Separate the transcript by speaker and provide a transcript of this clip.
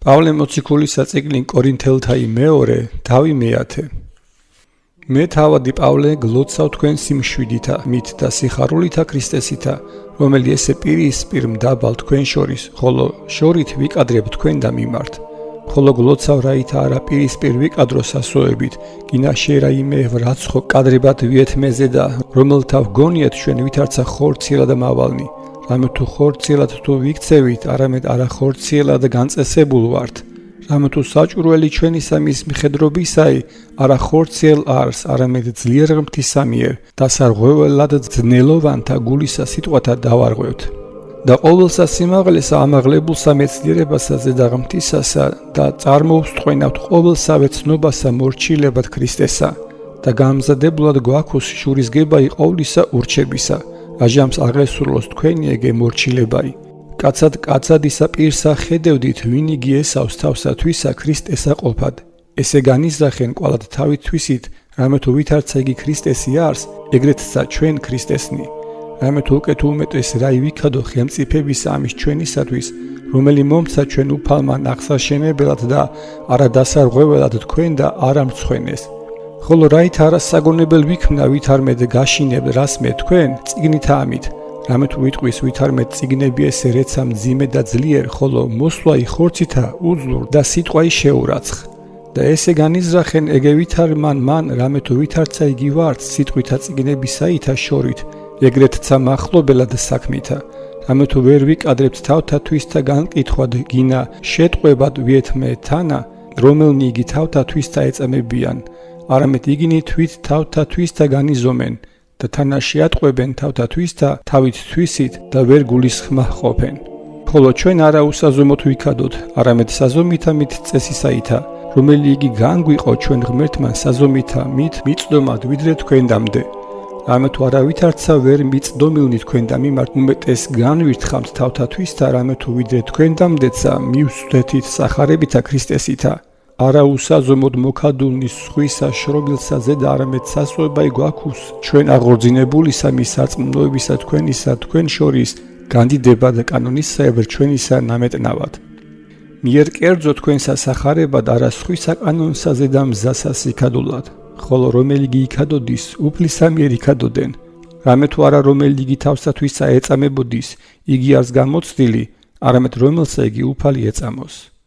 Speaker 1: პავლე მოციქულის წიგნი კორინთელთა მეორე, დავი მეათე. მე თავადი პავლე გლოცავ თქვენ სიმშვიდითა, მით და სიხარულითა ქრისტესითა, რომელი ესე პირისპირ მდაბალ თქვენ შორის, ხოლო შორით ვიკადრებ თქვენ და მიმართ. ხოლო გლოცავ რაითა არა პირისპირ ვიკადრო სასოებით, გინა შერაიმე რაც ხო კადრებად ვიეთმეზე და რომელთა ვგონიათ ჩვენ ვითარცა ხორციელად მავალნი. რამე თუ ხორციელად თუ ვიქცევით, არამედ არა ხორციელად განწესებულ ვართ. რამე თუ საჭურველი ჩვენისა მის მიხედრობისაი, არა ხორციელ არს, არამედ ძლიერ ღმრთისა მიერ, დასარღვეველად ძნელოვანთა გულისა სიტყვათა დავარღვევთ. და ყოველსა სიმაღლესა ამაღლებულსა მეცნიერებასა ზედა ღმრთისასა და წარმოვსტყვენავთ ყოველსავე ცნობასა მორჩილებად ქრისტესა და გამზადებულად გვაქვს შურისგებაი ყოვლისა ურჩებისა. აჟამს აღესრულოს თქვენი ეგე მორჩილებაი. კაცად კაცადისა პირსა ხედევდით, ვინ იგი ესავს თავსათვისა ქრისტესა ყოფად. ესე განიზრახენ კვალად თავით თვისით, რამე თუ ვითარცა იგი ქრისტესი არს, ეგრეთსა ჩვენ ქრისტესნი. რამე თუ უკეთ უმეტეს რაი ვიქადო ხელმწიფებისა ამის ჩვენისათვის, რომელი მომცა ჩვენ უფალმა ნახსაშენებელად და არა დასარღვეველად თქვენ და არა მცხვენეს. ხოლო რაით არა საგონებელ ვიქმნა ვითარმედ გაშინებ რას მე თქვენ, წიგნითა ამით. რამე თუ ვიტყვის ვითარმედ წიგნები ესე რეცა მძიმე და ძლიერ, ხოლო მოსვლაი ხორცითა უძლურ და სიტყვაი შეურაცხ. და ესე განიზრახენ ეგე ვითარმან მან, რამე თუ ვითარცა იგი ვართ სიტყვითა წიგნებისაითა შორით, ეგრეთცა მახლობელად საქმითა. რამე თუ ვერ ვიკადრებთ თავთათვის განკითხვად გინა შეტყვებად ვიეთმე თანა, რომელნი იგი თავთათვის ეწამებიან, არამედ იგინი თვით თავთათვის განიზომენ და თანა შეატყვებენ თავთათვის თავით თვისით და ვერ გულისხმა ყოფენ. ხოლო ჩვენ არა უსაზომოთ ვიქადოთ, არამედ საზომითა მით წესისაითა, რომელი იგი განგვიყო ჩვენ ღმერთმა საზომითა მით მიწდომად ვიდრე თქვენდამდე. რამე თუ არა ვითარცა ვერ მიწდომილნი თქვენ და მიმართ უმეტეს განვირთხავთ თავთათვის და რამე თუ ვიდრე თქვენდამდეცა მივსვდეთით სახარებითა ქრისტესითა. არა უსაზომოდ მოკადულნი სხვისა შრომილსა ზედა არამედ სასწორებაი გვაქვს ჩვენ აღორძინებულისა მის სარწმუნოებისა თქვენისა თქვენ შორის განდიდება და კანონისაებრ ჩვენისა ნამეტნავად. მიერ კერძო თქვენსა სახარებად არა სხვისა კანონსა ზედა მზასა სიქადულად, ხოლო რომელი იგი იქადოდის, უფლისა მიერ იქადოდენ. რამე თუ არა რომელი იგი თავსათვისა ეწამებოდის, იგი არს გამოცდილი, არამედ რომელსა იგი უფალი ეწამოს.